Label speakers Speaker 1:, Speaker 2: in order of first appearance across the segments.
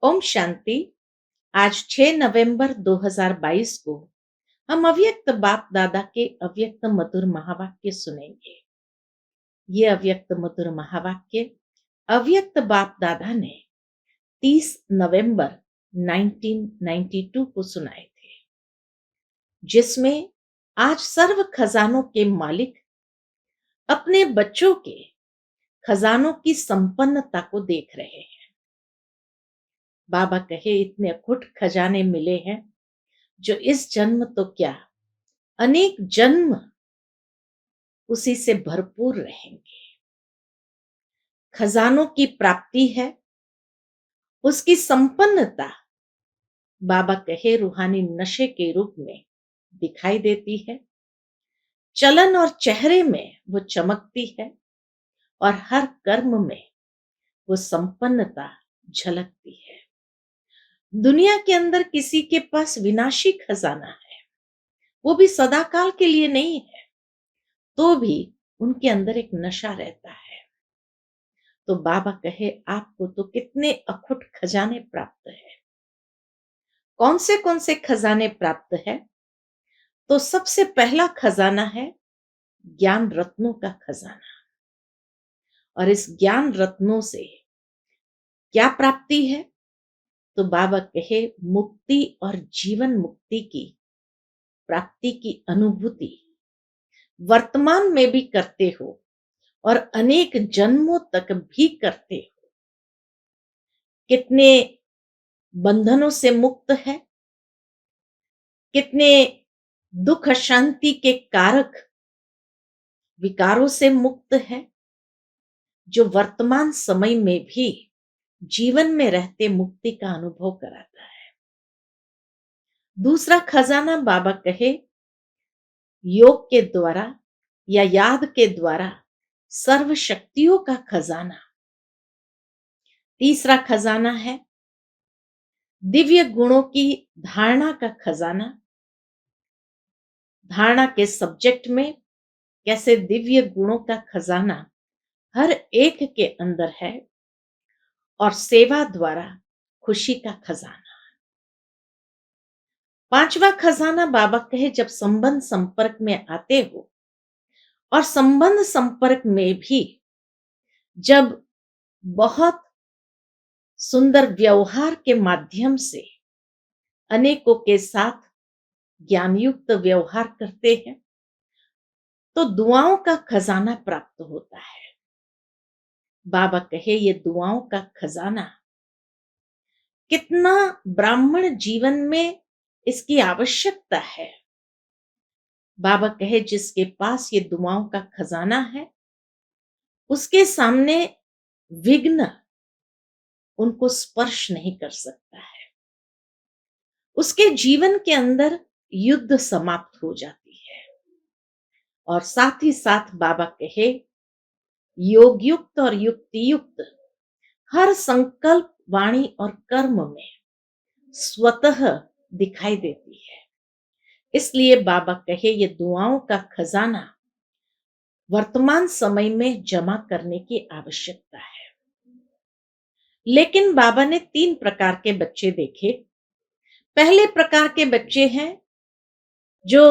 Speaker 1: ओम शांति। आज 6 नवंबर 2022 को हम अव्यक्त बाप दादा के अव्यक्त मधुर महावाक्य सुनेंगे। ये अव्यक्त मधुर महावाक्य अव्यक्त बाप दादा ने 30 नवंबर 1992 को सुनाए थे, जिसमें आज सर्व खजानों के मालिक अपने बच्चों के खजानों की संपन्नता को देख रहे हैं। बाबा कहे इतने अखुट खजाने मिले हैं जो इस जन्म तो क्या अनेक जन्म उसी से भरपूर रहेंगे। खजानों की प्राप्ति है, उसकी संपन्नता बाबा कहे रूहानी नशे के रूप में दिखाई देती है। चलन और चेहरे में वो चमकती है और हर कर्म में वो संपन्नता झलकती है। दुनिया के अंदर किसी के पास विनाशी खजाना है, वो भी सदाकाल के लिए नहीं है, तो भी उनके अंदर एक नशा रहता है। तो बाबा कहे आपको तो कितने अखुट खजाने प्राप्त है। कौन से खजाने प्राप्त है? तो सबसे पहला खजाना है ज्ञान रत्नों का खजाना। और इस ज्ञान रत्नों से क्या प्राप्ति है? तो बाबा कहे मुक्ति और जीवन मुक्ति की प्राप्ति की अनुभूति वर्तमान में भी करते हो और अनेक जन्मों तक भी करते हो। कितने बंधनों से मुक्त है, कितने दुख शांति के कारक विकारों से मुक्त है, जो वर्तमान समय में भी जीवन में रहते मुक्ति का अनुभव कराता है। दूसरा खजाना बाबा कहे योग के द्वारा या याद के द्वारा सर्व शक्तियों का खजाना। तीसरा खजाना है दिव्य गुणों की धारणा का खजाना। धारणा के सब्जेक्ट में कैसे दिव्य गुणों का खजाना हर एक के अंदर है और सेवा द्वारा खुशी का खजाना। पांचवा खजाना बाबा कहे जब संबंध संपर्क में आते हो और संबंध संपर्क में भी जब बहुत सुंदर व्यवहार के माध्यम से अनेकों के साथ ज्ञानयुक्त व्यवहार करते हैं, तो दुआओं का खजाना प्राप्त होता है। बाबा कहे ये दुआओं का खजाना कितना ब्राह्मण जीवन में इसकी आवश्यकता है। बाबा कहे जिसके पास ये दुआओं का खजाना है, उसके सामने विघ्न उनको स्पर्श नहीं कर सकता है। उसके जीवन के अंदर युद्ध समाप्त हो जाती है। और साथ ही साथ बाबा कहे योग युक्त और युक्ति युक्त हर संकल्प वाणी और कर्म में स्वतः दिखाई देती है। इसलिए बाबा कहे ये दुआओं का खजाना वर्तमान समय में जमा करने की आवश्यकता है। लेकिन बाबा ने 3 प्रकार के बच्चे देखे। पहले प्रकार के बच्चे हैं जो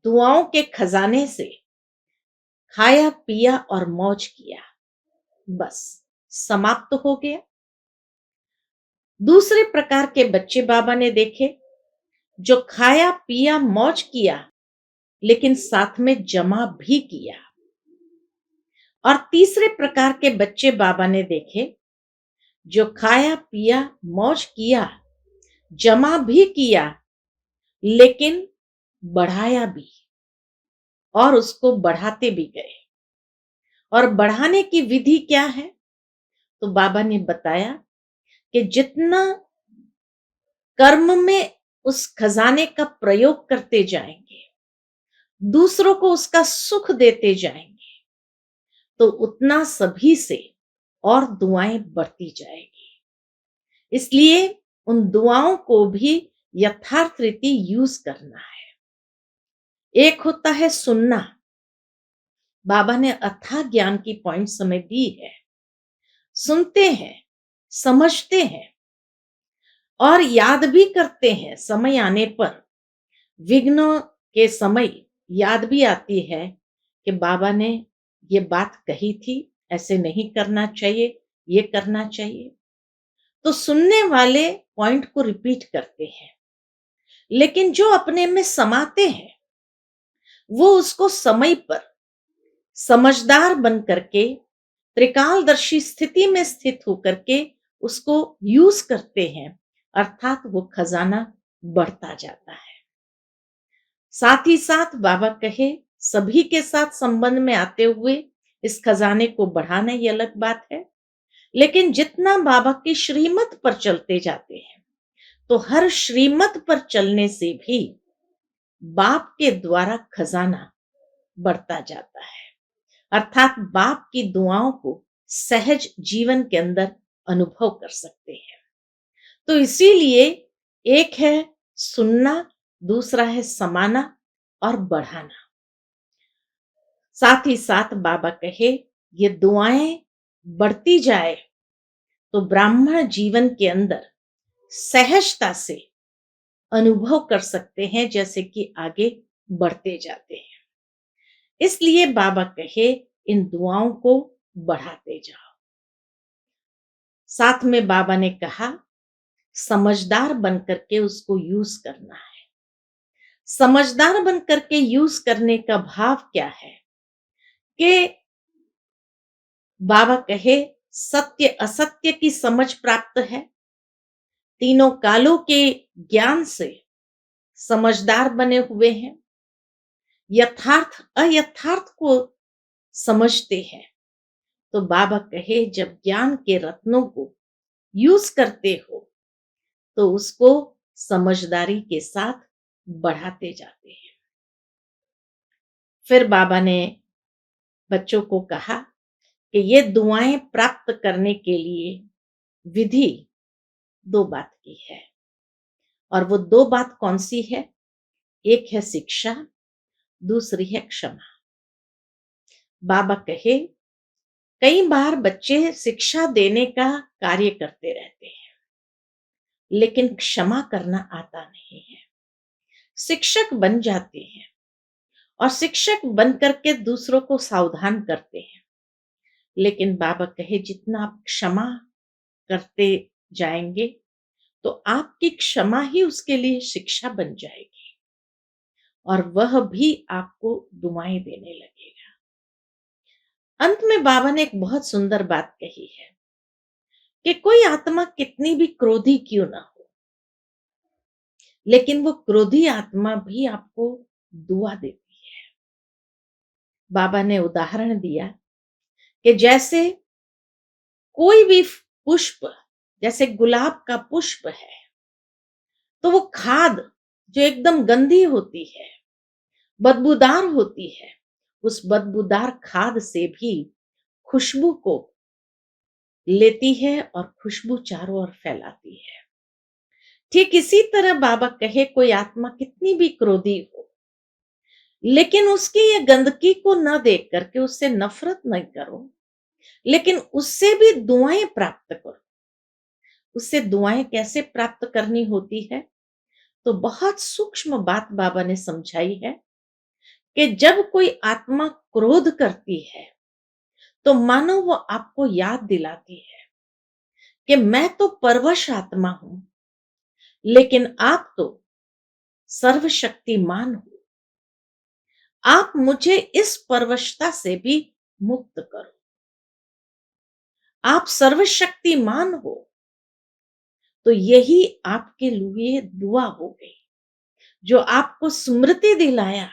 Speaker 1: दुआओं के खजाने से खाया पिया और मौज किया, बस समाप्त हो गया। दूसरे प्रकार के बच्चे बाबा ने देखे जो खाया पिया मौज किया लेकिन साथ में जमा भी किया। और तीसरे प्रकार के बच्चे बाबा ने देखे जो खाया पिया मौज किया, जमा भी किया, लेकिन बढ़ाया भी और उसको बढ़ाते भी गए। और बढ़ाने की विधि क्या है? तो बाबा ने बताया कि जितना कर्म में उस खजाने का प्रयोग करते जाएंगे, दूसरों को उसका सुख देते जाएंगे, तो उतना सभी से और दुआएं बढ़ती जाएगी। इसलिए उन दुआओं को भी यथार्थ रीति यूज करना है। एक होता है सुनना। बाबा ने अथाह ज्ञान की पॉइंट समय दी है। सुनते हैं, समझते हैं, और याद भी करते हैं समय आने पर, विघ्नों के समय याद भी आती है कि बाबा ने ये बात कही थी, ऐसे नहीं करना चाहिए, ये करना चाहिए। तो सुनने वाले पॉइंट को रिपीट करते हैं, लेकिन जो अपने में समाते हैं, वो उसको समय पर समझदार बन करके, त्रिकालदर्शी स्थिति में स्थित होकर के उसको यूज करते हैं, अर्थात वो खजाना बढ़ता जाता है। साथ ही साथ बाबा कहे, सभी के साथ संबंध में आते हुए इस खजाने को बढ़ाना ये अलग बात है, लेकिन जितना बाबा की श्रीमत पर चलते जाते हैं, तो हर श्रीमत पर चलने से भी बाप के द्वारा खजाना बढ़ता जाता है, अर्थात बाप की दुआओं को सहज जीवन के अंदर अनुभव कर सकते हैं। तो इसीलिए एक है सुनना, दूसरा है समाना और बढ़ाना। साथ ही साथ बाबा कहे, ये दुआएं बढ़ती जाए तो ब्राह्मण जीवन के अंदर सहजता से अनुभव कर सकते हैं, जैसे कि आगे बढ़ते जाते हैं। इसलिए बाबा कहे, इन दुआओं को बढ़ाते जाओ। साथ में बाबा ने कहा, समझदार बनकर के उसको यूज करना है। समझदार बनकर के यूज करने का भाव क्या है कि बाबा कहे, सत्य असत्य की समझ प्राप्त है, तीनों कालों के ज्ञान से समझदार बने हुए हैं, यथार्थ अयथार्थ को समझते हैं। तो बाबा कहे, जब ज्ञान के रत्नों को यूज करते हो तो उसको समझदारी के साथ बढ़ाते जाते हैं। फिर बाबा ने बच्चों को कहा कि ये दुआएं प्राप्त करने के लिए विधि दो बात की है, और वो दो बात कौन सी है? एक है शिक्षा, दूसरी है क्षमा। बाबा कहे, कई बार बच्चे शिक्षा देने का कार्य करते रहते हैं, लेकिन क्षमा करना आता नहीं है। शिक्षक बन जाते हैं और शिक्षक बन करके दूसरों को सावधान करते हैं, लेकिन बाबा कहे, जितना आप क्षमा करते जाएंगे तो आपकी क्षमा ही उसके लिए शिक्षा बन जाएगी, और वह भी आपको दुआएं देने लगेगा। अंत में बाबा ने एक बहुत सुंदर बात कही है कि कोई आत्मा कितनी भी क्रोधी क्यों ना हो, लेकिन वो क्रोधी आत्मा भी आपको दुआ देती है। बाबा ने उदाहरण दिया कि जैसे कोई भी पुष्प, जैसे गुलाब का पुष्प है, तो वो खाद जो एकदम गंदी होती है, बदबूदार होती है, उस बदबूदार खाद से भी खुशबू को लेती है और खुशबू चारों ओर फैलाती है। ठीक इसी तरह बाबा कहे, कोई आत्मा कितनी भी क्रोधी हो, लेकिन उसकी ये गंदगी को न देख करके उससे नफरत नहीं करो, लेकिन उससे भी दुआएं प्राप्त करो। उससे दुआएं कैसे प्राप्त करनी होती है? तो बहुत सूक्ष्म बात बाबा ने समझाई है कि जब कोई आत्मा क्रोध करती है, तो मानो वो आपको याद दिलाती है कि मैं तो परवश आत्मा हूं, लेकिन आप तो सर्वशक्तिमान हो। आप मुझे इस परवशता से भी मुक्त करो। आप सर्वशक्तिमान हो, तो यही आपके लिए दुआ हो गई, जो आपको स्मृति दिलाया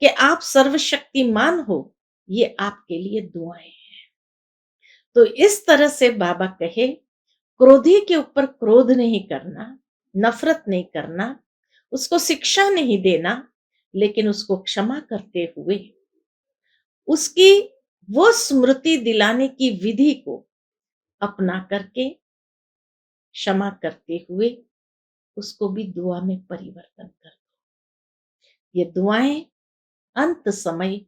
Speaker 1: कि आप सर्वशक्तिमान हो, ये आपके लिए दुआएं हैं। तो इस तरह से बाबा कहे, क्रोधी के ऊपर क्रोध नहीं करना, नफरत नहीं करना, उसको शिक्षा नहीं देना, लेकिन उसको क्षमा करते हुए उसकी वो स्मृति दिलाने की विधि को अपना करके, क्षमा करते हुए उसको भी दुआ में परिवर्तन कर दो। ये दुआएं अंत समय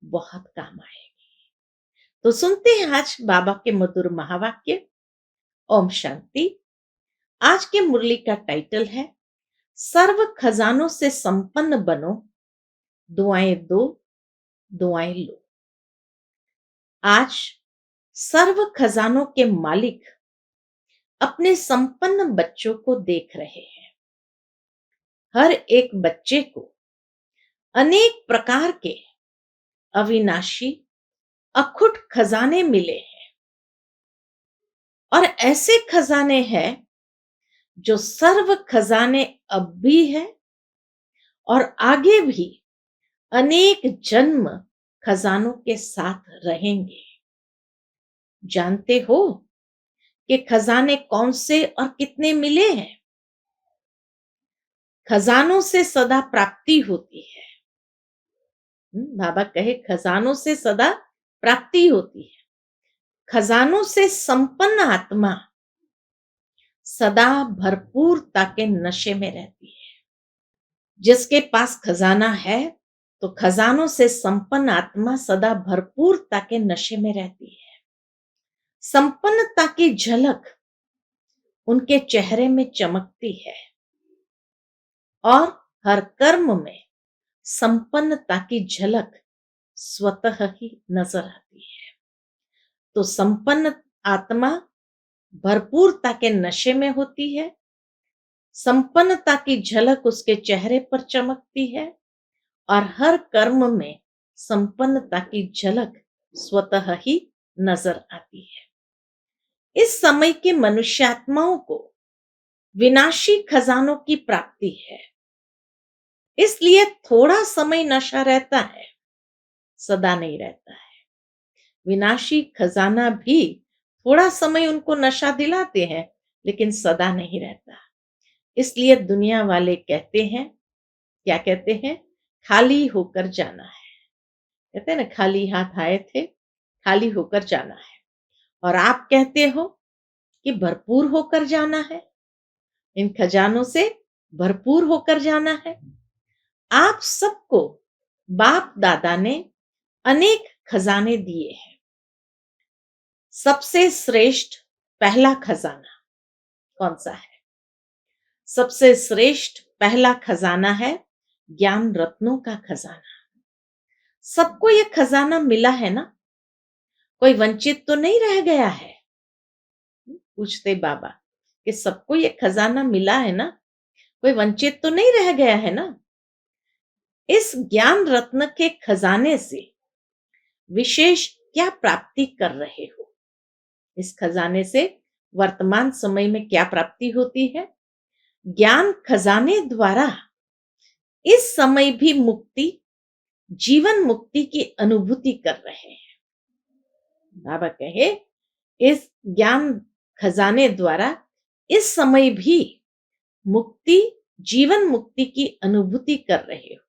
Speaker 1: बहुत काम आएगी। तो सुनते हैं आज बाबा के मधुर महावाक्य। ओम शांति। आज के मुरली का टाइटल है सर्व खजानों से संपन्न बनो, दुआएं दो, दुआएं लो। आज सर्व खजानों के मालिक अपने संपन्न बच्चों को देख रहे हैं। हर एक बच्चे को अनेक प्रकार के अविनाशी अखुट खजाने मिले हैं और ऐसे खजाने हैं जो सर्व खजाने अब भी है और आगे भी अनेक जन्म खजानों के साथ रहेंगे। जानते हो कि खजाने कौन से और कितने मिले हैं? खजानों से सदा प्राप्ति होती है। बाबा कहे खजानों से सदा प्राप्ति होती है। खजानों से संपन्न आत्मा सदा भरपूरता के नशे में रहती है। जिसके पास खजाना है तो खजानों से संपन्न आत्मा सदा भरपूरता के नशे में रहती है। संपन्नता की झलक उनके चेहरे में चमकती है और हर कर्म में संपन्नता की झलक स्वतः ही नजर आती है। तो संपन्न आत्मा भरपूरता के नशे में होती है, संपन्नता की झलक उसके चेहरे पर चमकती है और हर कर्म में संपन्नता की झलक स्वतः ही नजर आती है। इस समय के मनुष्यात्माओं को विनाशी खजानों की प्राप्ति है, इसलिए थोड़ा समय नशा रहता है, सदा नहीं रहता है। विनाशी खजाना भी थोड़ा समय उनको नशा दिलाते हैं, लेकिन सदा नहीं रहता। इसलिए दुनिया वाले कहते हैं, क्या कहते हैं? खाली होकर जाना है। कहते हैं ना, खाली हाथ आए थे, खाली होकर जाना है। और आप कहते हो कि भरपूर होकर जाना है, इन खजानों से भरपूर होकर जाना है। आप सबको बाप दादा ने अनेक खजाने दिए हैं। सबसे श्रेष्ठ पहला खजाना कौन सा है? सबसे श्रेष्ठ पहला खजाना है ज्ञान रत्नों का खजाना। सबको ये खजाना मिला है ना? कोई वंचित तो नहीं रह गया है? पूछते बाबा कि सबको ये खजाना मिला है ना? कोई वंचित तो नहीं रह गया है ना? इस ज्ञान रत्न के खजाने से विशेष क्या प्राप्ति कर रहे हो? इस खजाने से वर्तमान समय में क्या प्राप्ति होती है? ज्ञान खजाने द्वारा इस समय भी मुक्ति, जीवन मुक्ति की अनुभूति कर रहे हैं। बाबा कहे इस ज्ञान खजाने द्वारा इस समय भी मुक्ति, जीवन मुक्ति की अनुभूति कर रहे हो।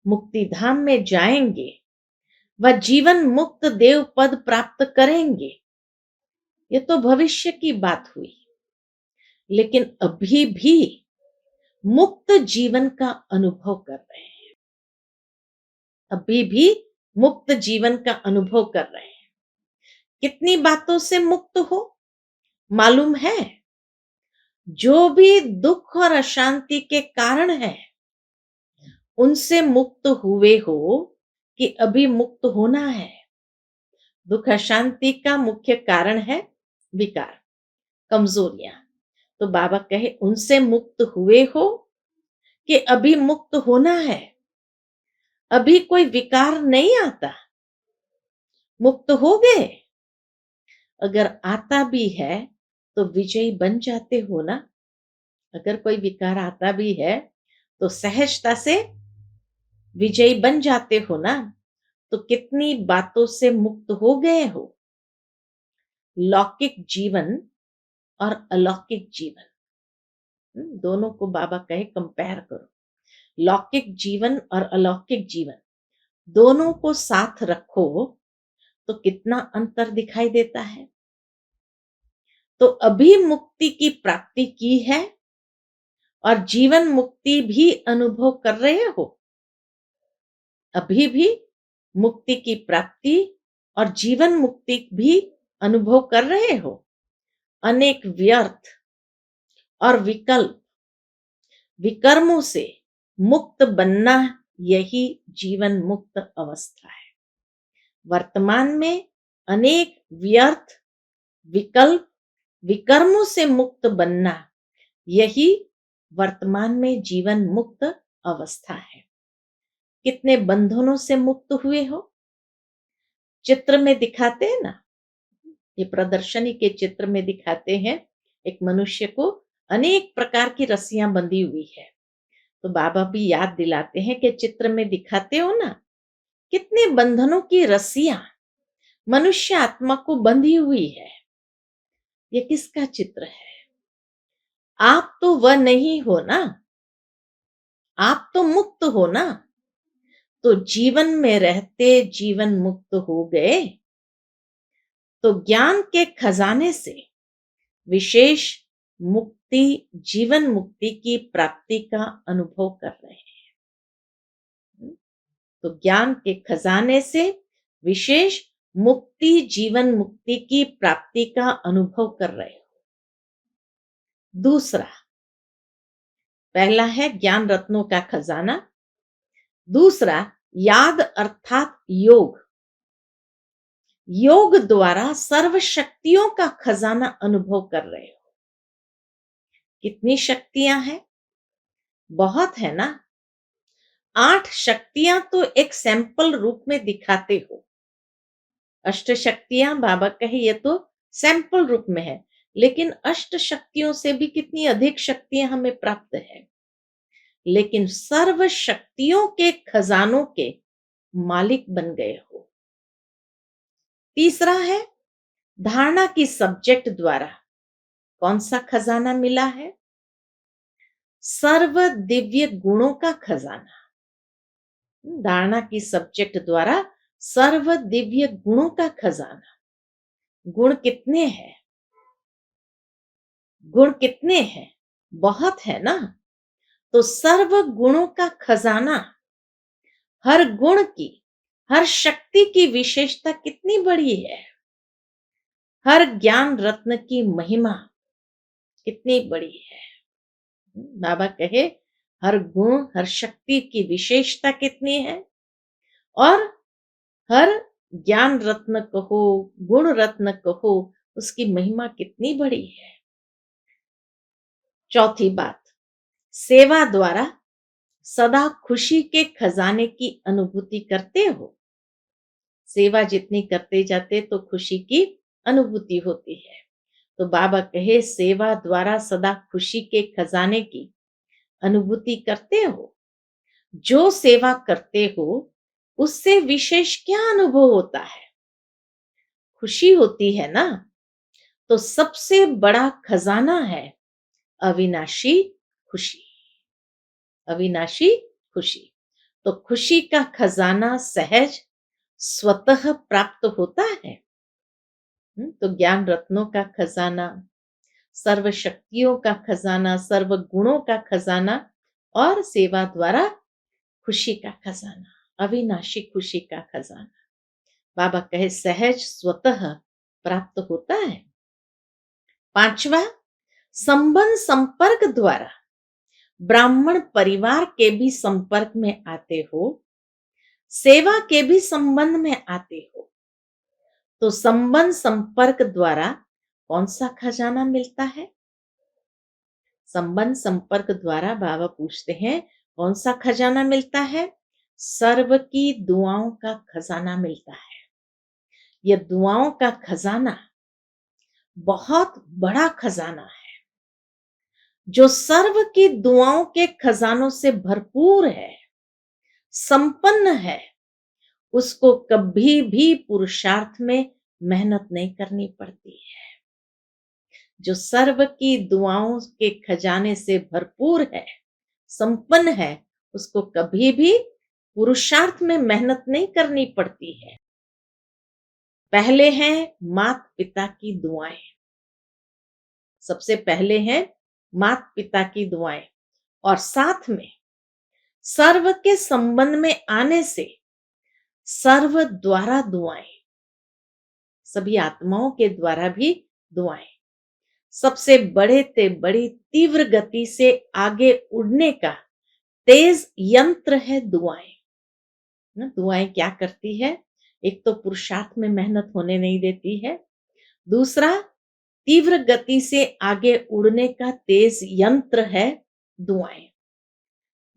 Speaker 1: मुक्ति धाम में जाएंगे, वह जीवन मुक्त देव पद प्राप्त करेंगे। ये तो भविष्य की बात हुई, लेकिन अभी भी मुक्त जीवन का अनुभव कर रहे हैं। अभी भी मुक्त जीवन का अनुभव कर रहे हैं। कितनी बातों से मुक्त हो मालूम है? जो भी दुख और अशांति के कारण है, उनसे मुक्त हुए हो कि अभी मुक्त होना है। दुख अशांति का मुख्य कारण है विकार, कमजोरियां। तो बाबा कहे उनसे मुक्त हुए हो कि अभी मुक्त होना है। अभी कोई विकार नहीं आता, मुक्त हो गए। अगर आता भी है तो विजयी बन जाते हो ना। अगर कोई विकार आता भी है तो सहजता से विजयी बन जाते हो ना। तो कितनी बातों से मुक्त हो गए हो। लौकिक जीवन और अलौकिक जीवन, दोनों को बाबा कहे कंपेयर करो। लौकिक जीवन और अलौकिक जीवन दोनों को साथ रखो तो कितना अंतर दिखाई देता है। तो अभी मुक्ति की प्राप्ति की है और जीवन मुक्ति भी अनुभव कर रहे हो। अभी भी मुक्ति की प्राप्ति और जीवन मुक्ति भी अनुभव कर रहे हो। अनेक व्यर्थ और विकल्प विकर्मों से मुक्त बनना, यही जीवन मुक्त अवस्था है। वर्तमान में अनेक व्यर्थ विकल्प विकर्मों से मुक्त बनना, यही वर्तमान में जीवन मुक्त अवस्था है। कितने बंधनों से मुक्त हुए हो? चित्र में दिखाते हैं ना, ये प्रदर्शनी के चित्र में दिखाते हैं एक मनुष्य को अनेक प्रकार की रस्सियां बंधी हुई है। तो बाबा भी याद दिलाते हैं कि चित्र में दिखाते हो ना, कितने बंधनों की रस्सियां मनुष्य आत्मा को बंधी हुई है। ये किसका चित्र है? आप तो वह नहीं हो ना, आप तो मुक्त हो ना। तो जीवन में रहते जीवन मुक्त हो गए, तो ज्ञान के खजाने से विशेष मुक्ति, जीवन मुक्ति की प्राप्ति का अनुभव कर रहे हैं। तो ज्ञान के खजाने से विशेष मुक्ति, जीवन मुक्ति की प्राप्ति का अनुभव कर रहे हो। दूसरा, पहला है ज्ञान रत्नों का खजाना, दूसरा याद अर्थात योग। योग द्वारा सर्व शक्तियों का खजाना अनुभव कर रहे हो। कितनी शक्तियां हैं? बहुत है ना। 8 शक्तियां तो एक सैंपल रूप में दिखाते हो। अष्ट शक्तियां बाबा कहे ये तो सैंपल रूप में है, लेकिन अष्ट शक्तियों से भी कितनी अधिक शक्तियां हमें प्राप्त है। लेकिन सर्व शक्तियों के खजानों के मालिक बन गए हो। तीसरा है धारणा की सब्जेक्ट द्वारा कौन सा खजाना मिला है? सर्व दिव्य गुणों का खजाना। धारणा की सब्जेक्ट द्वारा सर्व दिव्य गुणों का खजाना। गुण कितने हैं? गुण कितने हैं? बहुत है ना। तो सर्व गुणों का खजाना, हर गुण की, हर शक्ति की विशेषता कितनी बड़ी है। हर ज्ञान रत्न की महिमा कितनी बड़ी है। बाबा कहे हर गुण, हर शक्ति की विशेषता कितनी है, और हर ज्ञान रत्न कहो, गुण रत्न कहो, उसकी महिमा कितनी बड़ी है। चौथी बात, सेवा द्वारा सदा खुशी के खजाने की अनुभूति करते हो। सेवा जितनी करते जाते तो खुशी की अनुभूति होती है। तो बाबा कहे सेवा द्वारा सदा खुशी के खजाने की अनुभूति करते हो। जो सेवा करते हो उससे विशेष क्या अनुभव होता है? खुशी होती है ना। तो सबसे बड़ा खजाना है अविनाशी खुशी। अविनाशी खुशी। तो खुशी का खजाना सहज स्वतः प्राप्त होता है। तो ज्ञान रत्नों का खजाना, सर्व शक्तियों का खजाना, सर्व गुणों का खजाना, और सेवा द्वारा खुशी का खजाना, अविनाशी खुशी का खजाना। बाबा कहे सहज स्वतः प्राप्त होता है। पांचवा, संबंध संपर्क द्वारा ब्राह्मण परिवार के भी संपर्क में आते हो, सेवा के भी संबंध में आते हो। तो संबंध संपर्क द्वारा कौन सा खजाना मिलता है? संबंध संपर्क द्वारा बाबा पूछते हैं कौन सा खजाना मिलता है? सर्व की दुआओं का खजाना मिलता है। यह दुआओं का खजाना बहुत बड़ा खजाना है, जो सर्व की दुआओं के खजानों से भरपूर है, संपन्न है। उसको कभी भी पुरुषार्थ में मेहनत नहीं करनी पड़ती है। जो सर्व की दुआओं के खजाने से भरपूर है, संपन्न है, उसको कभी भी पुरुषार्थ में मेहनत नहीं करनी पड़ती है। पहले हैं माता पिता की दुआएं। सबसे पहले हैं माता पिता की दुआएं, और साथ में सर्व के संबंध में आने से सर्व द्वारा दुआएं, सभी आत्माओं के द्वारा भी दुआएं। सबसे बड़े ते बड़ी तीव्र गति से आगे उड़ने का तेज यंत्र है दुआएं। ना दुआएं क्या करती है? एक तो पुरुषार्थ में मेहनत होने नहीं देती है, दूसरा तीव्र गति से आगे उड़ने का तेज यंत्र है दुआएं।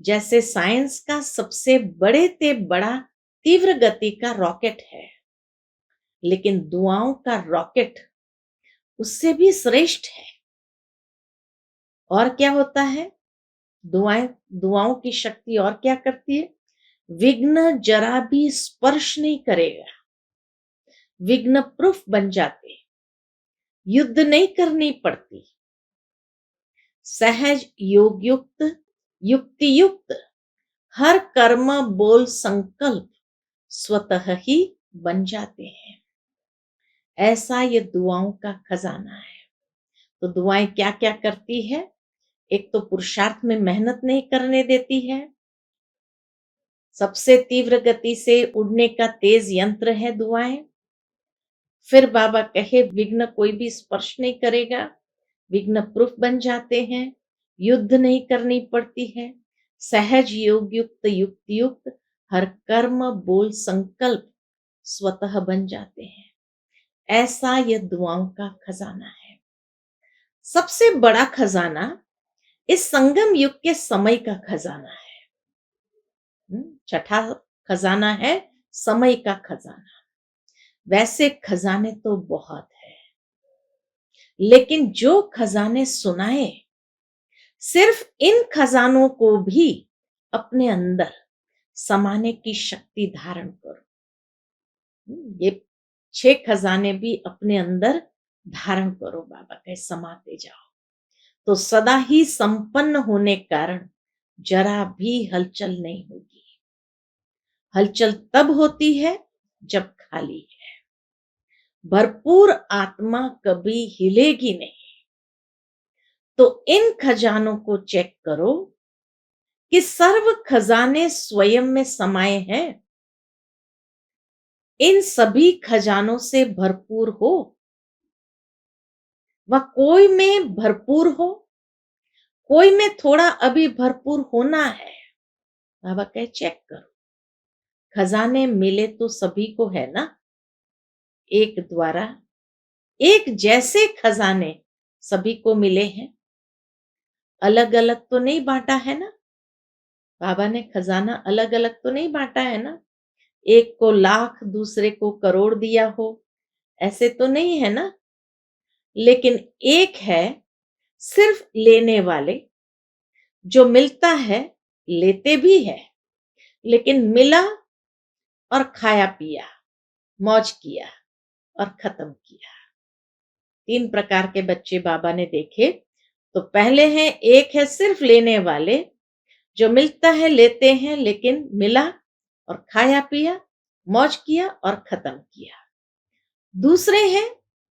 Speaker 1: जैसे साइंस का सबसे बड़े ते बड़ा तीव्र गति का रॉकेट है, लेकिन दुआओं का रॉकेट उससे भी श्रेष्ठ है। और क्या होता है? दुआएं दुआओं की शक्ति और क्या करती है? विघ्न जरा भी स्पर्श नहीं करेगा, विघ्न प्रूफ बन जाते, युद्ध नहीं करनी पड़ती, सहज योग युक्त युक्ति युक्त हर कर्म बोल संकल्प स्वतः ही बन जाते हैं। ऐसा ये दुआओं का खजाना है। तो दुआएं क्या क्या करती है? एक तो पुरुषार्थ में मेहनत नहीं करने देती है, सबसे तीव्र गति से उड़ने का तेज यंत्र है दुआएं। फिर बाबा कहे विघ्न कोई भी स्पर्श नहीं करेगा, विघ्न प्रूफ बन जाते हैं, युद्ध नहीं करनी पड़ती है, सहज योग युक्त युक्ति युक्त हर कर्म बोल संकल्प स्वतः बन जाते हैं। ऐसा यह दुआओं का खजाना है। सबसे बड़ा खजाना इस संगम युग के समय का खजाना है। छठा खजाना है समय का खजाना। वैसे खजाने तो बहुत है, लेकिन जो खजाने सुनाए, सिर्फ इन खजानों को भी अपने अंदर समाने की शक्ति धारण करो। ये 6 खजाने भी अपने अंदर धारण करो, बाबा कहे समाते जाओ, तो सदा ही संपन्न होने कारण जरा भी हलचल नहीं होगी। हलचल तब होती है जब खाली है। भरपूर आत्मा कभी हिलेगी नहीं। तो इन खजानों को चेक करो कि सर्व खजाने स्वयं में समाये हैं। इन सभी खजानों से भरपूर हो, व कोई में भरपूर हो, कोई में थोड़ा अभी भरपूर होना है। बाबा कहे चेक करो, खजाने मिले तो सभी को है ना, एक द्वारा एक जैसे खजाने सभी को मिले हैं, अलग अलग तो नहीं बांटा है ना। बाबा ने खजाना अलग अलग तो नहीं बांटा है ना, एक को लाख दूसरे को करोड़ दिया हो, ऐसे तो नहीं है ना। लेकिन एक है सिर्फ लेने वाले, जो मिलता है लेते भी है, लेकिन मिला और खाया पिया, मौज किया और खत्म किया। 3 प्रकार के बच्चे बाबा ने देखे। तो पहले हैं, एक है सिर्फ लेने वाले, जो मिलता है लेते हैं, लेकिन मिला और खाया पिया, मौज किया और खत्म किया। दूसरे हैं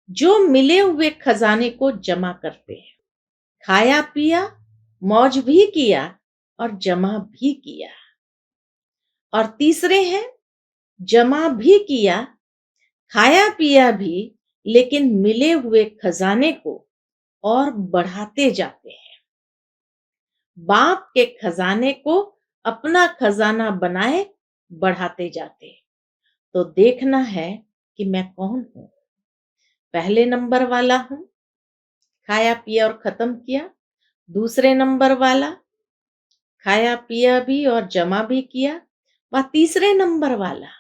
Speaker 1: जो मिले हुए खजाने को जमा करते हैं, खाया पिया, मौज भी किया और जमा भी किया। और तीसरे हैं जमा भी किया, खाया पिया भी, लेकिन मिले हुए खजाने को और बढ़ाते जाते हैं। बाप के खजाने को अपना खजाना बनाए बढ़ाते जाते। तो देखना है कि मैं कौन हूं। पहले नंबर वाला हूं, खाया पिया और खत्म किया। दूसरे नंबर वाला, खाया पिया भी और जमा भी किया। व तीसरे नंबर वाला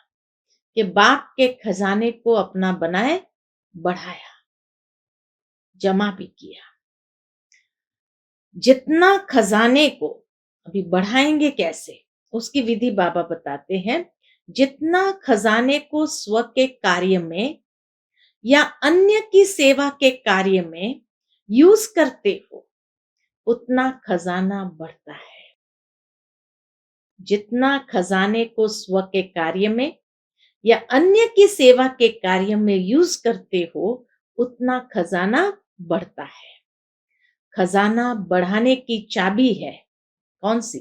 Speaker 1: कि बाप के खजाने को अपना बनाए, बढ़ाया, जमा भी किया। जितना खजाने को अभी बढ़ाएंगे कैसे, उसकी विधि बाबा बताते हैं। जितना खजाने को स्व के कार्य में या अन्य की सेवा के कार्य में यूज करते हो, उतना खजाना बढ़ता है। जितना खजाने को स्व के कार्य में या अन्य की सेवा के कार्य में यूज करते हो, उतना खजाना बढ़ता है। खजाना बढ़ाने की चाबी है कौन सी?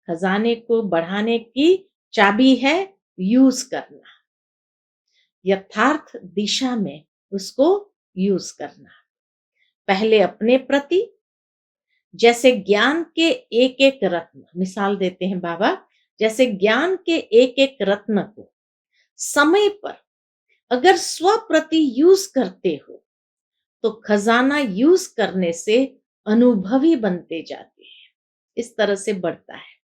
Speaker 1: खजाने को बढ़ाने की चाबी है यूज करना, यथार्थ दिशा में उसको यूज करना। पहले अपने प्रति, जैसे ज्ञान के एक एक रत्न, मिसाल देते हैं बाबा, जैसे ज्ञान के एक एक रत्न को समय पर अगर स्व प्रति यूज करते हो तो खजाना यूज करने से अनुभवी बनते जाते हैं। इस तरह से बढ़ता है।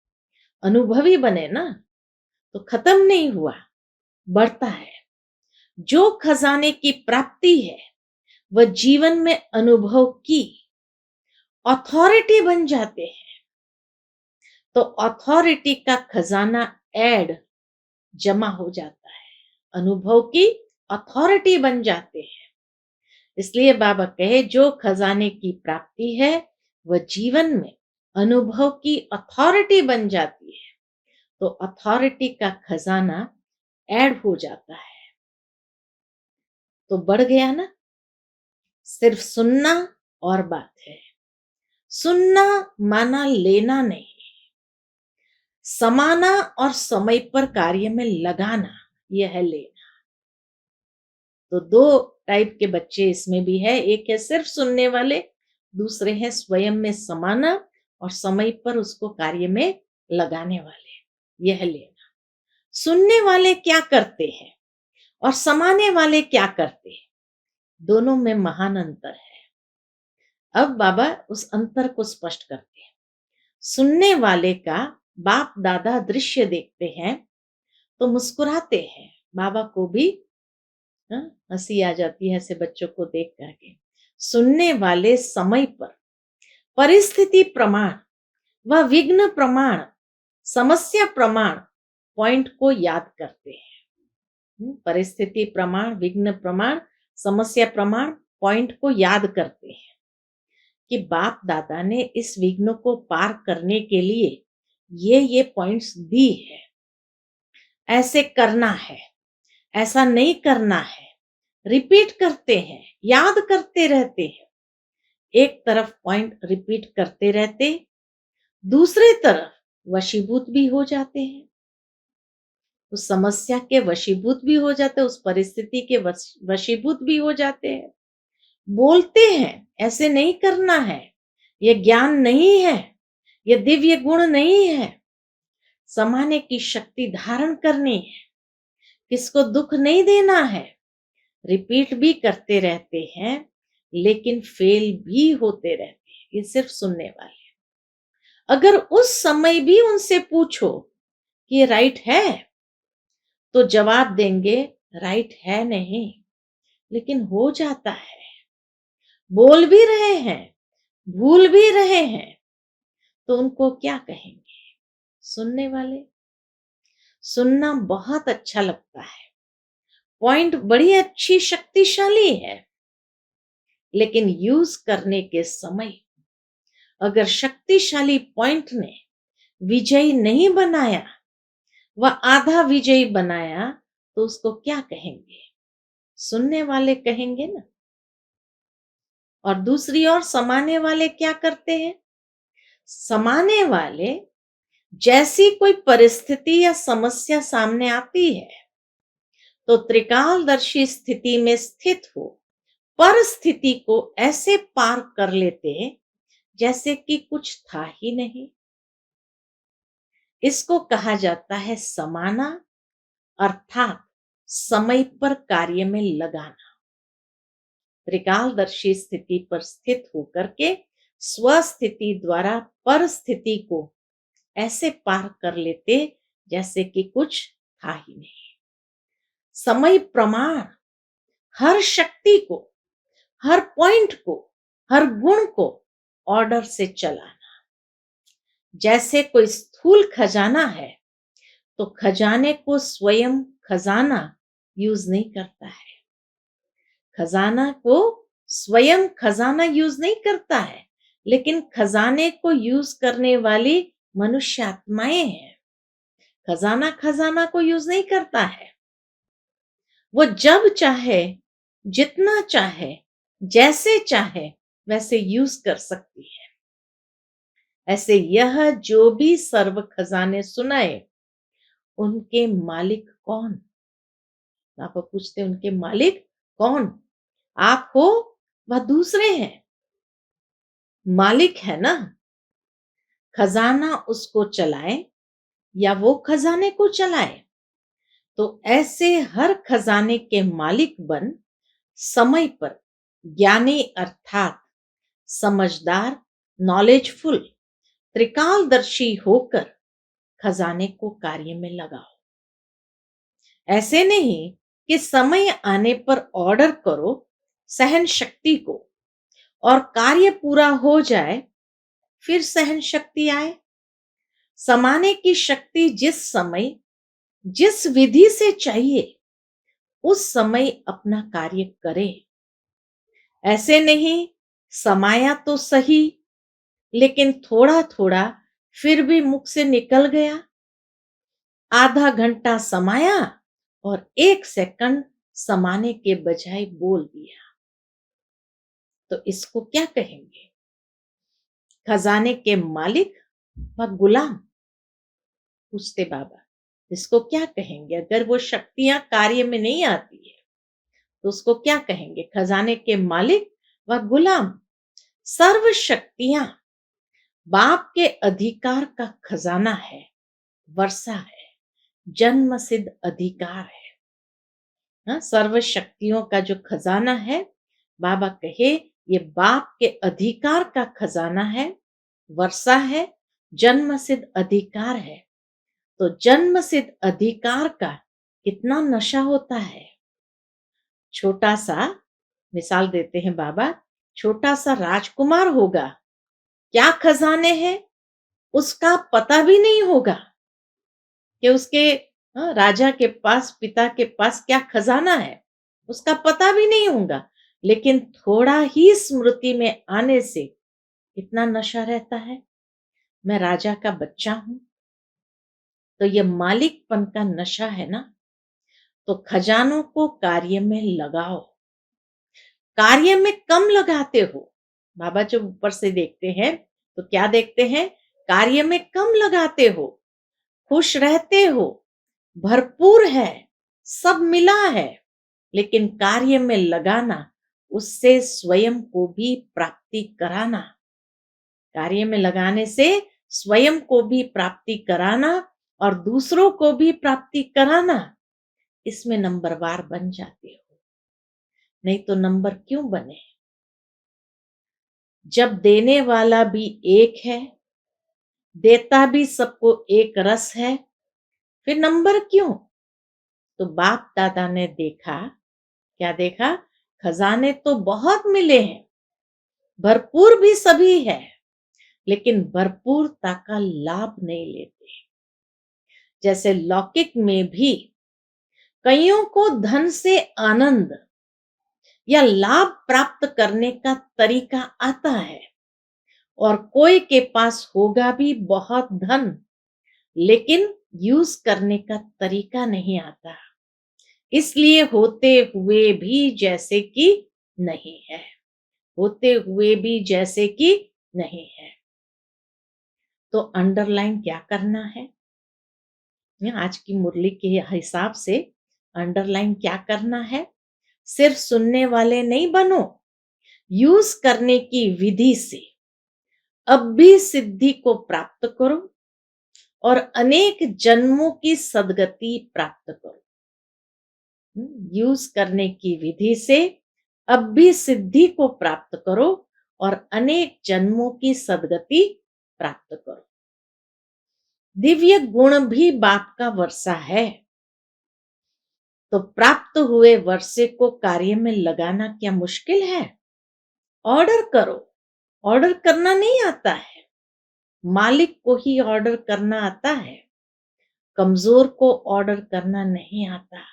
Speaker 1: अनुभवी बने ना तो खत्म नहीं हुआ, बढ़ता है। जो खजाने की प्राप्ति है वह जीवन में अनुभव की अथॉरिटी बन जाते हैं। तो अथॉरिटी का खजाना ऐड जमा हो जाता है, अनुभव की अथॉरिटी बन जाते हैं। इसलिए बाबा कहे जो खजाने की प्राप्ति है वह जीवन में अनुभव की अथॉरिटी बन जाती है। तो अथॉरिटी का खजाना ऐड हो जाता है तो बढ़ गया ना। सिर्फ सुनना और बात है। सुनना माना लेना नहीं, समाना और समय पर कार्य में लगाना, यह है लेना। तो दो टाइप के बच्चे इसमें भी है, एक है सिर्फ सुनने वाले, दूसरे हैं स्वयं में समाना और समय पर उसको कार्य में लगाने वाले, यह लेना। सुनने वाले क्या करते हैं और समाने वाले क्या करते हैं, दोनों में महान अंतर है। अब बाबा उस अंतर को स्पष्ट करते हैं। सुनने वाले का बाप दादा दृश्य देखते हैं तो मुस्कुराते हैं। बाबा को भी हंसी आ जाती है ऐसे बच्चों को देख करके। सुनने वाले समय पर परिस्थिति प्रमाण व विघ्न प्रमाण, समस्या प्रमाण पॉइंट को याद करते हैं। परिस्थिति प्रमाण, विघ्न प्रमाण, समस्या प्रमाण पॉइंट को याद करते हैं कि बाप दादा ने इस विघ्न को पार करने के लिए ये पॉइंट्स दी है, ऐसे करना है, ऐसा नहीं करना है। रिपीट करते हैं, याद करते रहते हैं। एक तरफ पॉइंट रिपीट करते रहते, दूसरी तरफ वशीभूत भी हो जाते हैं। उस समस्या के वशीभूत भी हो जाते, उस परिस्थिति के वशीभूत भी हो जाते हैं। बोलते हैं ऐसे नहीं करना है, ये ज्ञान नहीं है, ये दिव्य गुण नहीं है। समाने की शक्ति धारण करनी है, किसको दुख नहीं देना है। रिपीट भी करते रहते हैं लेकिन फेल भी होते रहते हैं। ये सिर्फ सुनने वाले। अगर उस समय भी उनसे पूछो कि ये राइट है तो जवाब देंगे राइट है नहीं, लेकिन हो जाता है। बोल भी रहे हैं, भूल भी रहे हैं, तो उनको क्या कहेंगे? सुनने वाले। सुनना बहुत अच्छा लगता है, पॉइंट बड़ी अच्छी शक्तिशाली है, लेकिन यूज करने के समय अगर शक्तिशाली पॉइंट ने विजयी नहीं बनाया, वह आधा विजयी बनाया, तो उसको क्या कहेंगे? सुनने वाले कहेंगे ना। और दूसरी ओर समाने वाले क्या करते हैं? समाने वाले जैसी कोई परिस्थिति या समस्या सामने आती है तो त्रिकालदर्शी स्थिति में स्थित हो परिस्थिति को ऐसे पार कर लेते जैसे कि कुछ था ही नहीं। इसको कहा जाता है समाना, अर्थात समय पर कार्य में लगाना। त्रिकालदर्शी स्थिति पर स्थित होकर के स्वस्थिति द्वारा परिस्थिति को ऐसे पार कर लेते जैसे कि कुछ था ही नहीं। समय प्रमाण हर शक्ति को, हर पॉइंट को, हर गुण को ऑर्डर से चलाना। जैसे कोई स्थूल खजाना है तो खजाने को स्वयं खजाना यूज नहीं करता है। खजाना को स्वयं खजाना यूज नहीं करता है, लेकिन खजाने को यूज करने वाली मनुष्य आत्माएं हैं। खजाना खजाना को यूज नहीं करता है। वो जब चाहे, जितना चाहे, जैसे चाहे वैसे यूज कर सकती है। ऐसे यह जो भी सर्व खजाने सुनाए उनके मालिक कौन? आप पूछते उनके मालिक कौन? आप हो व दूसरे हैं। मालिक है ना, खजाना उसको चलाए या वो खजाने को चलाए। तो ऐसे हर खजाने के मालिक बन समय पर ज्ञानी अर्थात समझदार, नॉलेजफुल, त्रिकालदर्शी होकर खजाने को कार्य में लगाओ। ऐसे नहीं कि समय आने पर ऑर्डर करो सहन शक्ति को और कार्य पूरा हो जाए फिर सहन शक्ति आए। समाने की शक्ति जिस समय जिस विधि से चाहिए उस समय अपना कार्य करे। ऐसे नहीं समाया तो सही लेकिन थोड़ा थोड़ा फिर भी मुख से निकल गया। आधा घंटा समाया और 1 सेकंड समाने के बजाय बोल दिया, तो इसको क्या कहेंगे? खजाने के मालिक व गुलाम? पूछते बाबा, इसको क्या कहेंगे? अगर वो शक्तियां कार्य में नहीं आती है तो उसको क्या कहेंगे? खजाने के मालिक व गुलाम। सर्व शक्तियां बाप के अधिकार का खजाना है, वर्षा है, जन्म सिद्ध अधिकार है। हाँ, सर्व शक्तियों का जो खजाना है, बाबा कहे ये बाप के अधिकार का खजाना है, वर्षा है, जन्म सिद्ध अधिकार है। तो जन्म सिद्ध अधिकार का कितना नशा होता है। छोटा सा मिसाल देते हैं बाबा, छोटा सा राजकुमार होगा, क्या खजाने हैं उसका पता भी नहीं होगा कि उसके राजा के पास, पिता के पास क्या खजाना है, उसका पता भी नहीं होगा। लेकिन थोड़ा ही स्मृति में आने से कितना नशा रहता है, मैं राजा का बच्चा हूं। तो ये मालिकपन का नशा है ना। तो खजानों को कार्य में लगाओ। कार्य में कम लगाते हो। बाबा जब ऊपर से देखते हैं तो क्या देखते हैं? कार्य में कम लगाते हो, खुश रहते हो, भरपूर है, सब मिला है, लेकिन कार्य में लगाना, उससे स्वयं को भी प्राप्ति कराना। कार्य में लगाने से स्वयं को भी प्राप्ति कराना और दूसरों को भी प्राप्ति कराना, इसमें नंबरवार बन जाते हो। नहीं तो नंबर क्यों बने? जब देने वाला भी एक है, देता भी सबको एक रस है, फिर नंबर क्यों? तो बाप दादा ने देखा, क्या देखा? खजाने तो बहुत मिले हैं, भरपूर भी सभी है, लेकिन भरपूरता का लाभ नहीं लेते। जैसे लौकिक में भी कईयों को धन से आनंद या लाभ प्राप्त करने का तरीका आता है और कोई के पास होगा भी बहुत धन, लेकिन यूज करने का तरीका नहीं आता, इसलिए होते हुए भी जैसे कि नहीं है, होते हुए भी जैसे कि नहीं है। तो अंडरलाइन क्या करना है? आज की मुरली के हिसाब से अंडरलाइन क्या करना है? सिर्फ सुनने वाले नहीं बनो, यूज करने की विधि से अब भी सिद्धि को प्राप्त करो और अनेक जन्मों की सदगति प्राप्त करो। यूज करने की विधि से अब भी सिद्धि को प्राप्त करो और अनेक जन्मों की सदगति प्राप्त करो। दिव्य गुण भी बाप का वर्षा है, तो प्राप्त हुए वर्षे को कार्य में लगाना क्या मुश्किल है? ऑर्डर करो। ऑर्डर करना नहीं आता है, मालिक को ही ऑर्डर करना आता है, कमजोर को ऑर्डर करना नहीं आता।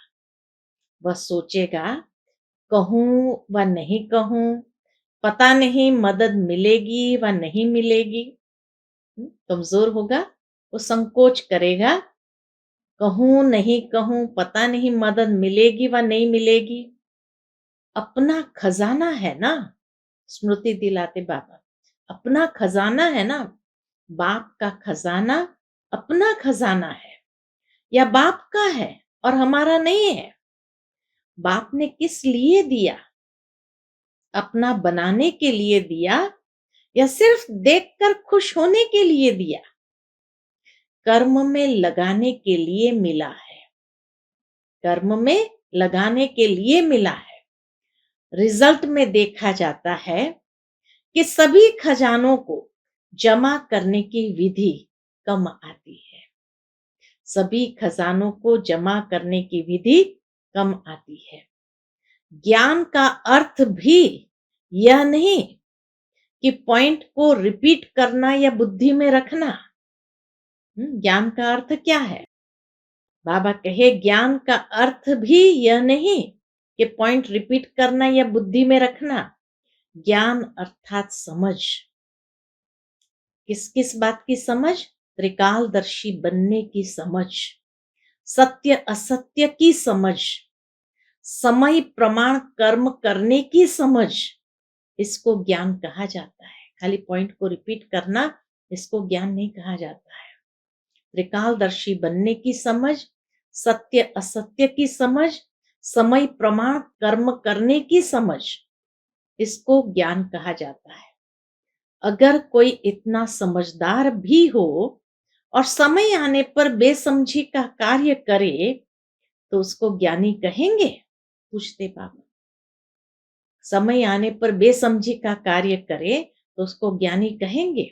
Speaker 1: वह सोचेगा कहूं व नहीं कहूं, पता नहीं मदद मिलेगी व नहीं मिलेगी। कमजोर होगा, वो संकोच करेगा, कहूं नहीं कहूं, पता नहीं मदद मिलेगी व नहीं मिलेगी। अपना खजाना है ना, स्मृति दिलाते बाबा, अपना खजाना है ना, बाप का खजाना अपना खजाना है या बाप का है और हमारा नहीं है। बाप ने किस लिए दिया? अपना बनाने के लिए दिया या सिर्फ देखकर खुश होने के लिए दिया? कर्म में लगाने के लिए मिला है। कर्म में लगाने के लिए मिला है। रिजल्ट में देखा जाता है कि सभी खजानों को जमा करने की विधि कम आती है। सभी खजानों को जमा करने की विधि कम आती है। ज्ञान का अर्थ भी यह नहीं कि पॉइंट को रिपीट करना या बुद्धि में रखना। ज्ञान का अर्थ क्या है? बाबा कहे ज्ञान का अर्थ भी यह नहीं कि पॉइंट रिपीट करना या बुद्धि में रखना। ज्ञान अर्थात समझ। किस किस बात की समझ? त्रिकालदर्शी बनने की समझ, सत्य असत्य की समझ, समय प्रमाण कर्म करने की समझ। इसको ज्ञान कहा जाता है। खाली पॉइंट को रिपीट करना इसको ज्ञान नहीं कहा जाता है। त्रिकालदर्शी बनने की समझ, सत्य असत्य की समझ, समय प्रमाण कर्म करने की समझ, इसको ज्ञान कहा जाता है। अगर कोई इतना समझदार भी हो और समय आने पर बेसमझी का कार्य करे तो उसको ज्ञानी कहेंगे? पूछते बाबा। समय आने पर बेसमझी का कार्य करे तो उसको ज्ञानी कहेंगे?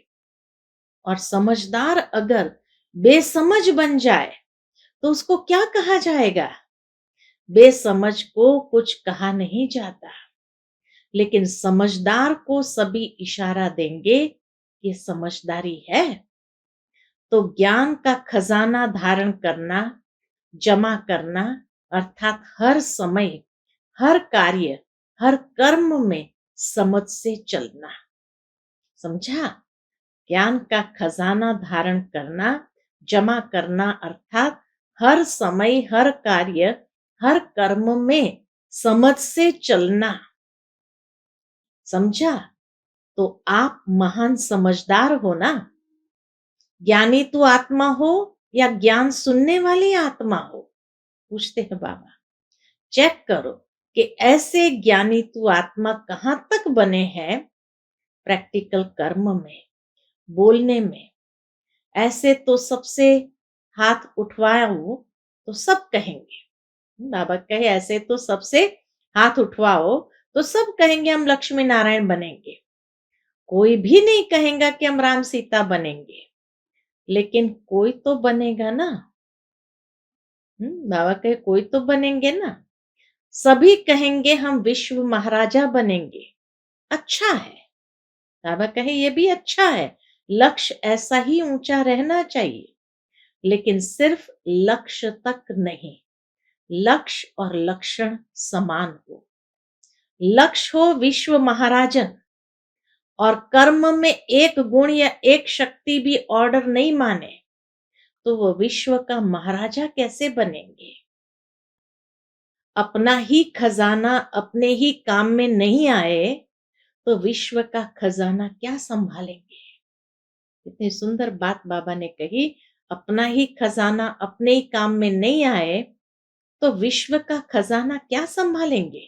Speaker 1: और समझदार अगर बेसमझ बन जाए तो उसको क्या कहा जाएगा? बेसमझ को कुछ कहा नहीं जाता, लेकिन समझदार को सभी इशारा देंगे ये समझदारी है। तो ज्ञान का खजाना धारण करना, जमा करना अर्थात हर समय, हर कार्य, हर कर्म में समझ से चलना। समझा? ज्ञान का खजाना धारण करना, जमा करना अर्थात हर समय, हर कार्य, हर कर्म में समझ से चलना। समझा? तो आप महान समझदार हो ना? ज्ञानी तू आत्मा हो या ज्ञान सुनने वाली आत्मा हो? पूछते हैं बाबा। चेक करो कि ऐसे ज्ञानी तू आत्मा कहां तक बने हैं। प्रैक्टिकल कर्म में, बोलने में। ऐसे तो सबसे हाथ उठवाओ तो सब कहेंगे। बाबा कहे ऐसे तो सबसे हाथ उठवाओ तो सब कहेंगे हम लक्ष्मी नारायण बनेंगे। कोई भी नहीं कहेगा कि हम राम सीता बनेंगे, लेकिन कोई तो बनेगा ना। बाबा कहे कोई तो बनेंगे ना। सभी कहेंगे हम विश्व महाराजा बनेंगे। अच्छा है। बाबा कहे ये भी अच्छा है। लक्ष्य ऐसा ही ऊंचा रहना चाहिए, लेकिन सिर्फ लक्ष्य तक नहीं, लक्ष्य और लक्षण समान हो। लक्ष्य हो विश्व महाराजन और कर्म में एक गुण या एक शक्ति भी ऑर्डर नहीं माने तो वो विश्व का महाराजा कैसे बनेंगे? अपना ही खजाना अपने ही काम में नहीं आए तो विश्व का खजाना क्या संभालेंगे? इतनी सुंदर बात बाबा ने कही। अपना ही खजाना अपने ही काम में नहीं आए तो विश्व का खजाना क्या संभालेंगे?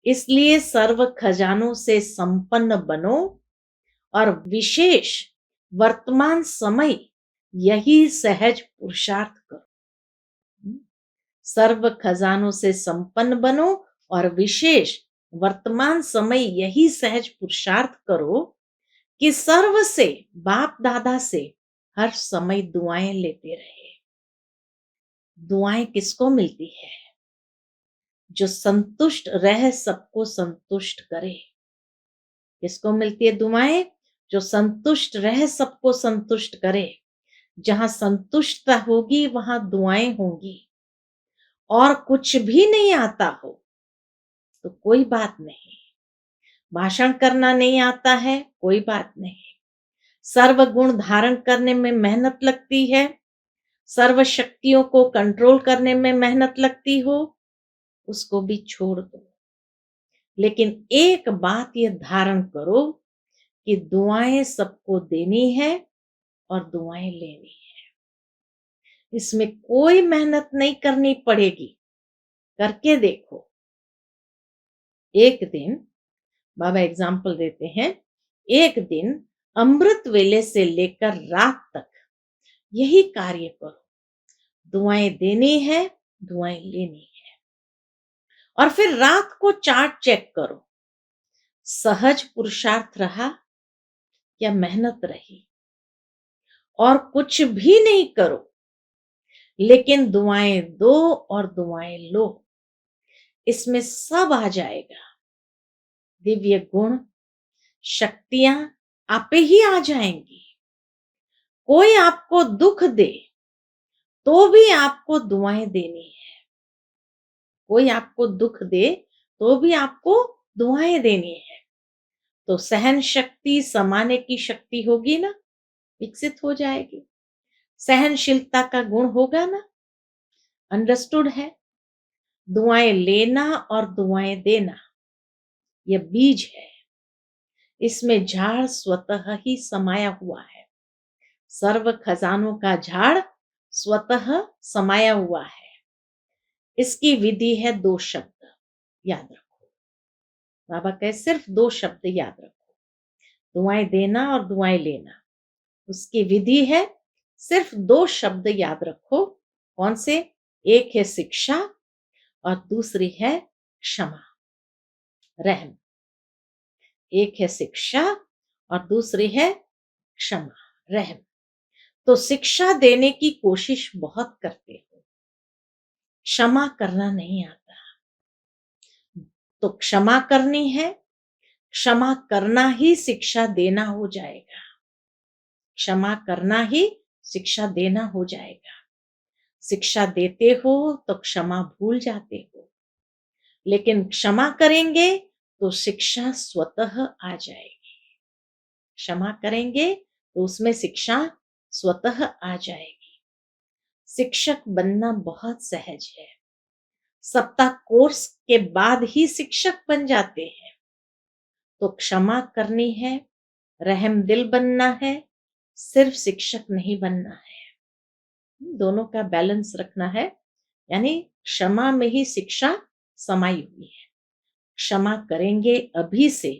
Speaker 1: इसलिए सर्व खजानों से संपन्न बनो और विशेष वर्तमान समय यही सहज पुरुषार्थ करो। सर्व खजानों से संपन्न बनो और विशेष वर्तमान समय यही सहज पुरुषार्थ करो कि सर्व से, बाप दादा से हर समय दुआएं लेते रहे। दुआएं किसको मिलती है? जो संतुष्ट रह सबको संतुष्ट करे। किसको मिलती है दुआएं? जो संतुष्ट रह सबको संतुष्ट करे। जहां संतुष्टता होगी वहां दुआएं होंगी। और कुछ भी नहीं आता हो तो कोई बात नहीं। भाषण करना नहीं आता है, कोई बात नहीं। सर्व गुण धारण करने में मेहनत लगती है, सर्व शक्तियों को कंट्रोल करने में मेहनत लगती हो, उसको भी छोड़ दो। लेकिन एक बात ये धारण करो कि दुआएं सबको देनी है और दुआएं लेनी है। इसमें कोई मेहनत नहीं करनी पड़ेगी। करके देखो। एक दिन बाबा एग्जाम्पल देते हैं एक दिन अमृत वेले से लेकर रात तक यही कार्य करो। दुआएं देनी है, दुआएं लेनी है। और फिर रात को चार्ट चेक करो, सहज पुरुषार्थ रहा या मेहनत रही। और कुछ भी नहीं करो, लेकिन दुआएं दो और दुआएं लो, इसमें सब आ जाएगा। दिव्य गुण, शक्तियां आपे ही आ जाएंगी। कोई आपको दुख दे तो भी आपको दुआएं देनी है। कोई आपको दुख दे तो भी आपको दुआएं देनी है। तो सहन शक्ति, समाने की शक्ति होगी ना, विकसित हो जाएगी। सहनशीलता का गुण होगा ना, अंडरस्टूड है। दुआएं लेना और दुआएं देना, यह बीज है। इसमें झाड़ स्वतः ही समाया हुआ है। सर्व खजानों का झाड़ स्वतः समाया हुआ है। इसकी विधि है 2 शब्द, याद रखो। बाबा कहे सिर्फ 2 शब्द याद रखो, दुआएं देना और दुआएं लेना। उसकी विधि है, सिर्फ 2 शब्द याद रखो। कौन से? एक है शिक्षा और दूसरी है क्षमा, रहम। एक है शिक्षा और दूसरी है क्षमा, रहम। तो शिक्षा देने की कोशिश बहुत करते हो, क्षमा करना नहीं आता। तो क्षमा करनी है, क्षमा करना ही शिक्षा देना हो जाएगा। क्षमा करना ही शिक्षा देना हो जाएगा। शिक्षा देते हो तो क्षमा भूल जाते हो, लेकिन क्षमा करेंगे तो शिक्षा स्वतः आ जाएगी। क्षमा करेंगे तो उसमें शिक्षा स्वतः आ जाएगी। शिक्षक बनना बहुत सहज है। सप्ताह कोर्स के बाद ही शिक्षक बन जाते हैं। तो क्षमा करनी है, रहम दिल बनना है, सिर्फ शिक्षक नहीं बनना है। दोनों का बैलेंस रखना है। यानी क्षमा में ही शिक्षा समाई हुई है। क्षमा करेंगे अभी से,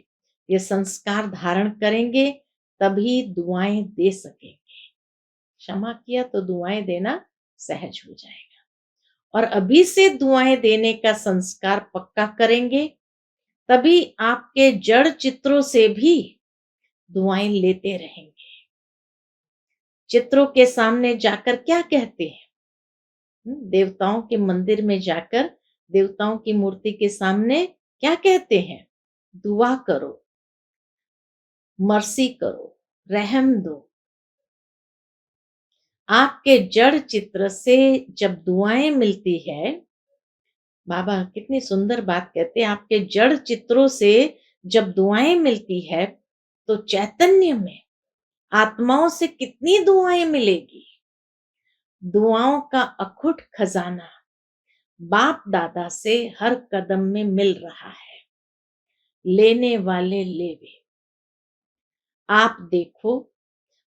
Speaker 1: ये संस्कार धारण करेंगे, तभी दुआएं दे सकेंगे। क्षमा किया तो दुआएं देना सहज हो जाएगा। और अभी से दुआएं देने का संस्कार पक्का करेंगे, तभी आपके जड़ चित्रों से भी दुआएं लेते रहेंगे। चित्रों के सामने जाकर क्या कहते हैं? देवताओं के मंदिर में जाकर देवताओं की मूर्ति के सामने क्या कहते हैं? दुआ करो, मर्सी करो, रहम दो। आपके जड़ चित्र से जब दुआएं मिलती है, बाबा कितनी सुंदर बात कहते हैं, आपके जड़ चित्रों से जब दुआएं मिलती है तो चैतन्य में आत्माओं से कितनी दुआएं मिलेगी। दुआओं का अखुट खजाना बाप दादा से हर कदम में मिल रहा है। लेने वाले लेवे। आप देखो,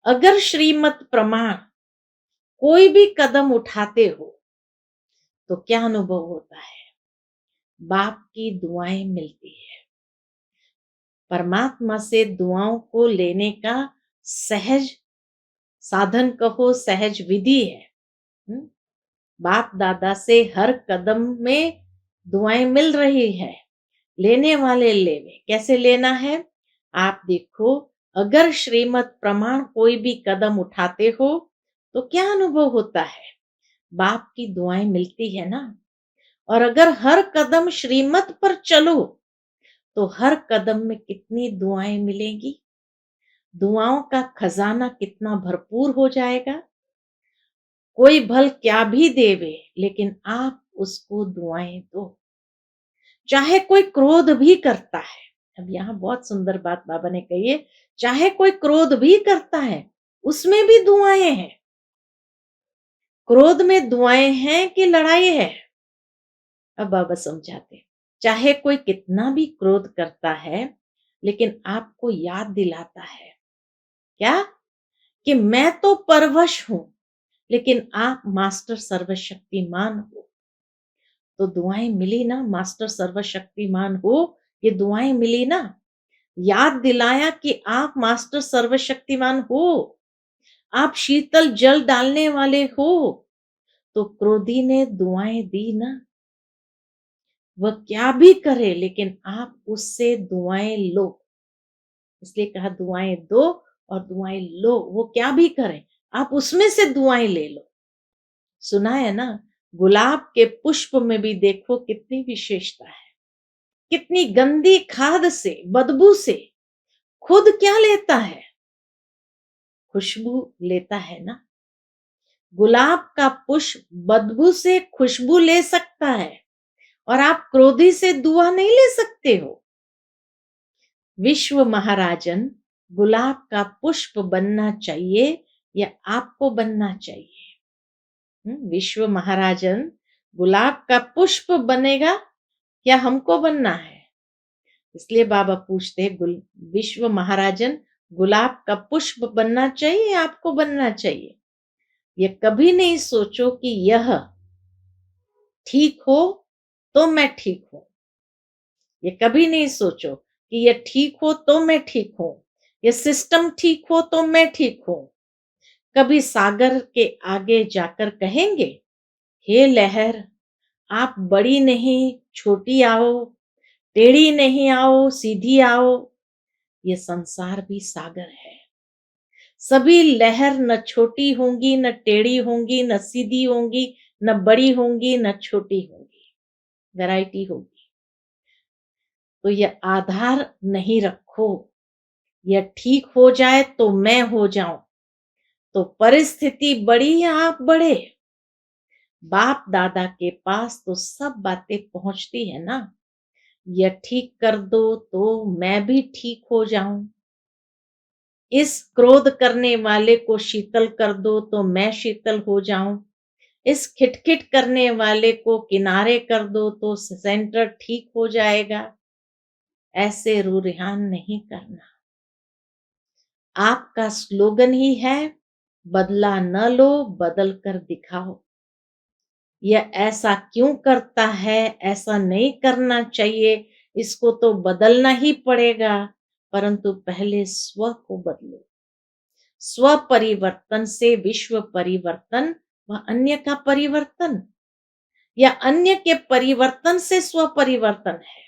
Speaker 1: अगर श्रीमत प्रमाण कोई भी कदम उठाते हो तो क्या अनुभव होता है? बाप की दुआएं मिलती है। परमात्मा से दुआओं को लेने का सहज साधन कहो, सहज विधि है। बाप दादा से हर कदम में दुआएं मिल रही है। लेने वाले लेवे। कैसे लेना है? आप देखो, अगर श्रीमत प्रमाण कोई भी कदम उठाते हो तो क्या अनुभव होता है? बाप की दुआएं मिलती है ना। और अगर हर कदम श्रीमत पर चलो तो हर कदम में कितनी दुआएं मिलेंगी। दुआओं का खजाना कितना भरपूर हो जाएगा। कोई भल क्या भी देवे, लेकिन आप उसको दुआएं दो। चाहे कोई क्रोध भी करता है, अब यहाँ बहुत सुंदर बात बाबा ने कही है, चाहे कोई क्रोध भी करता है, उसमें भी दुआएं हैं। क्रोध में दुआएं हैं कि लड़ाई है? अब बाबा समझाते, चाहे कोई कितना भी क्रोध करता है, लेकिन आपको याद दिलाता है क्या? कि मैं तो परवश हूं, लेकिन आप मास्टर सर्वशक्तिमान हो। तो दुआएं मिली ना, मास्टर सर्वशक्तिमान हो, ये दुआएं मिली ना। याद दिलाया कि आप मास्टर सर्वशक्तिमान हो, आप शीतल जल डालने वाले हो। तो क्रोधी ने दुआएं दी ना, वह क्या भी करे लेकिन आप उससे दुआएं लो। इसलिए कहा दुआएं दो और दुआएं लो, वो क्या भी करें आप उसमें से दुआएं ले लो। सुना है ना, गुलाब के पुष्प में भी देखो कितनी विशेषता है। कितनी गंदी खाद से, बदबू से खुद क्या लेता है, खुशबू लेता है ना। गुलाब का पुष्प बदबू से खुशबू ले सकता है और आप क्रोधी से दुआ नहीं ले सकते हो। विश्व महाराजन गुलाब का पुष्प बनना चाहिए या आपको बनना चाहिए? विश्व महाराजन गुलाब का पुष्प बनेगा या हमको बनना है? इसलिए बाबा पूछते हैं, विश्व महाराजन गुलाब का पुष्प बनना चाहिए या आपको बनना चाहिए? ये कभी नहीं सोचो कि यह ठीक हो तो मैं ठीक हूं। ये कभी नहीं सोचो कि ये ठीक हो तो मैं ठीक हूं, ये सिस्टम ठीक हो तो मैं ठीक हूं। कभी सागर के आगे जाकर कहेंगे, हे लहर, आप बड़ी नहीं छोटी आओ, टेढ़ी नहीं आओ सीधी आओ। ये संसार भी सागर है। सभी लहर न छोटी होंगी, न टेढ़ी होंगी, न सीधी होंगी, न बड़ी होंगी, न छोटी होंगी, वैरायटी होगी। तो यह आधार नहीं रखो, यह ठीक हो जाए तो मैं हो जाऊं, तो परिस्थिति बड़ी या आप बड़े। बाप दादा के पास तो सब बातें पहुंचती है ना। यह ठीक कर दो तो मैं भी ठीक हो जाऊं, इस क्रोध करने वाले को शीतल कर दो तो मैं शीतल हो जाऊं, इस खिटखिट करने वाले को किनारे कर दो तो सेंटर ठीक हो जाएगा। ऐसे रूरिहान नहीं करना। आपका स्लोगन ही है, बदला न लो बदल कर दिखाओ। यह ऐसा क्यों करता है, ऐसा नहीं करना चाहिए, इसको तो बदलना ही पड़ेगा। परंतु पहले स्व को बदलो। स्व परिवर्तन से विश्व परिवर्तन व अन्य का परिवर्तन, या अन्य के परिवर्तन से स्व परिवर्तन है।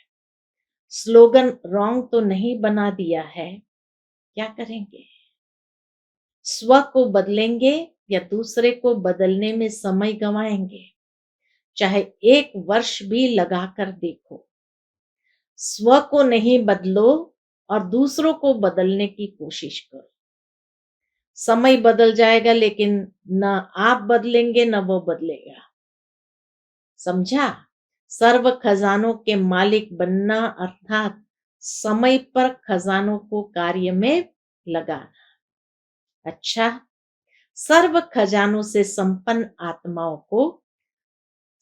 Speaker 1: स्लोगन रॉन्ग तो नहीं बना दिया है, क्या करेंगे? स्व को बदलेंगे या दूसरे को बदलने में समय गंवाएंगे? चाहे 1 वर्ष भी लगाकर देखो, स्व को नहीं बदलो और दूसरों को बदलने की कोशिश करो। समय बदल जाएगा लेकिन न आप बदलेंगे न वो बदलेगा। समझा? सर्व खजानों के मालिक बनना अर्थात समय पर खजानों को कार्य में लगाना। अच्छा, सर्व खजानों से संपन्न आत्माओं को,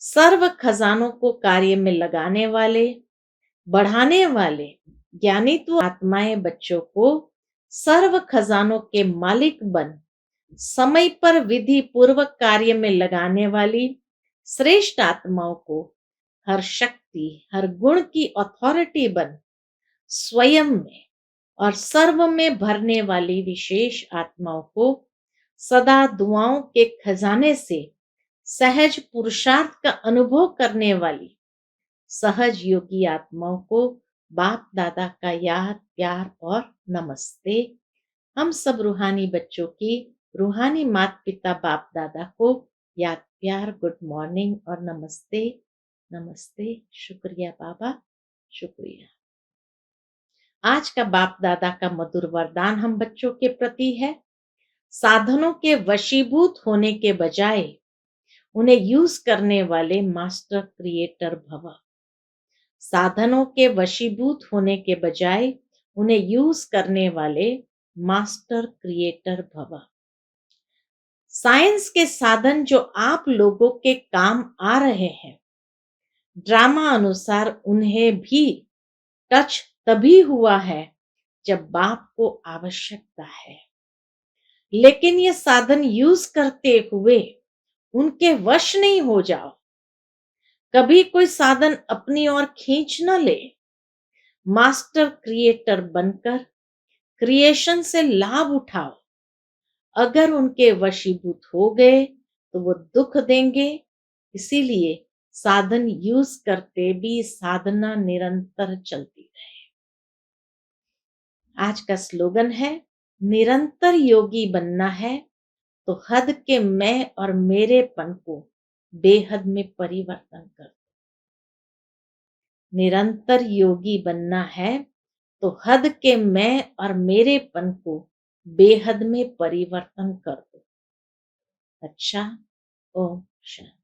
Speaker 1: सर्व खजानों को कार्य में लगाने वाले, बढ़ाने वाले ज्ञानित्व आत्माएं बच्चों को सर्व खजानों के मालिक बन समय पर विधि पूर्वक कार्य में लगाने वाली श्रेष्ठ आत्माओं को हर शक्ति हर गुण की अथॉरिटी बन स्वयं में और सर्व में भरने वाली विशेष आत्माओं को सदा दुआओं के खजाने से सहज पुरुषार्थ का अनुभव करने वाली सहज योगी आत्माओं को बाप दादा का याद प्यार और नमस्ते। हम सब रूहानी बच्चों की रूहानी माता पिता बाप दादा को याद प्यार गुड मॉर्निंग और नमस्ते। नमस्ते, शुक्रिया बाबा, शुक्रिया। आज का बाप दादा का मधुर वरदान हम बच्चों के प्रति है, साधनों के वशीभूत होने के बजाय उन्हें यूज करने वाले मास्टर क्रिएटर भव। साधनों के वशीभूत होने के बजाय उन्हें यूज करने वाले मास्टर क्रिएटर भव। साइंस के साधन जो आप लोगों के काम आ रहे हैं, ड्रामा अनुसार उन्हें भी टच तभी हुआ है जब बाप को आवश्यकता है, लेकिन ये साधन यूज करते हुए उनके वश नहीं हो जाओ। कभी कोई साधन अपनी ओर खींच न ले, मास्टर क्रिएटर बनकर क्रिएशन से लाभ उठाओ। अगर उनके वशीभूत हो गए तो वो दुख देंगे। इसीलिए साधन यूज करते भी साधना निरंतर चलती रहे। आज का स्लोगन है, निरंतर योगी बनना है तो हद के मैं और मेरेपन को बेहद में परिवर्तन कर। निरंतर योगी बनना है तो हद के मैं और मेरेपन को बेहद में परिवर्तन कर दो। अच्छा, ओम शांति।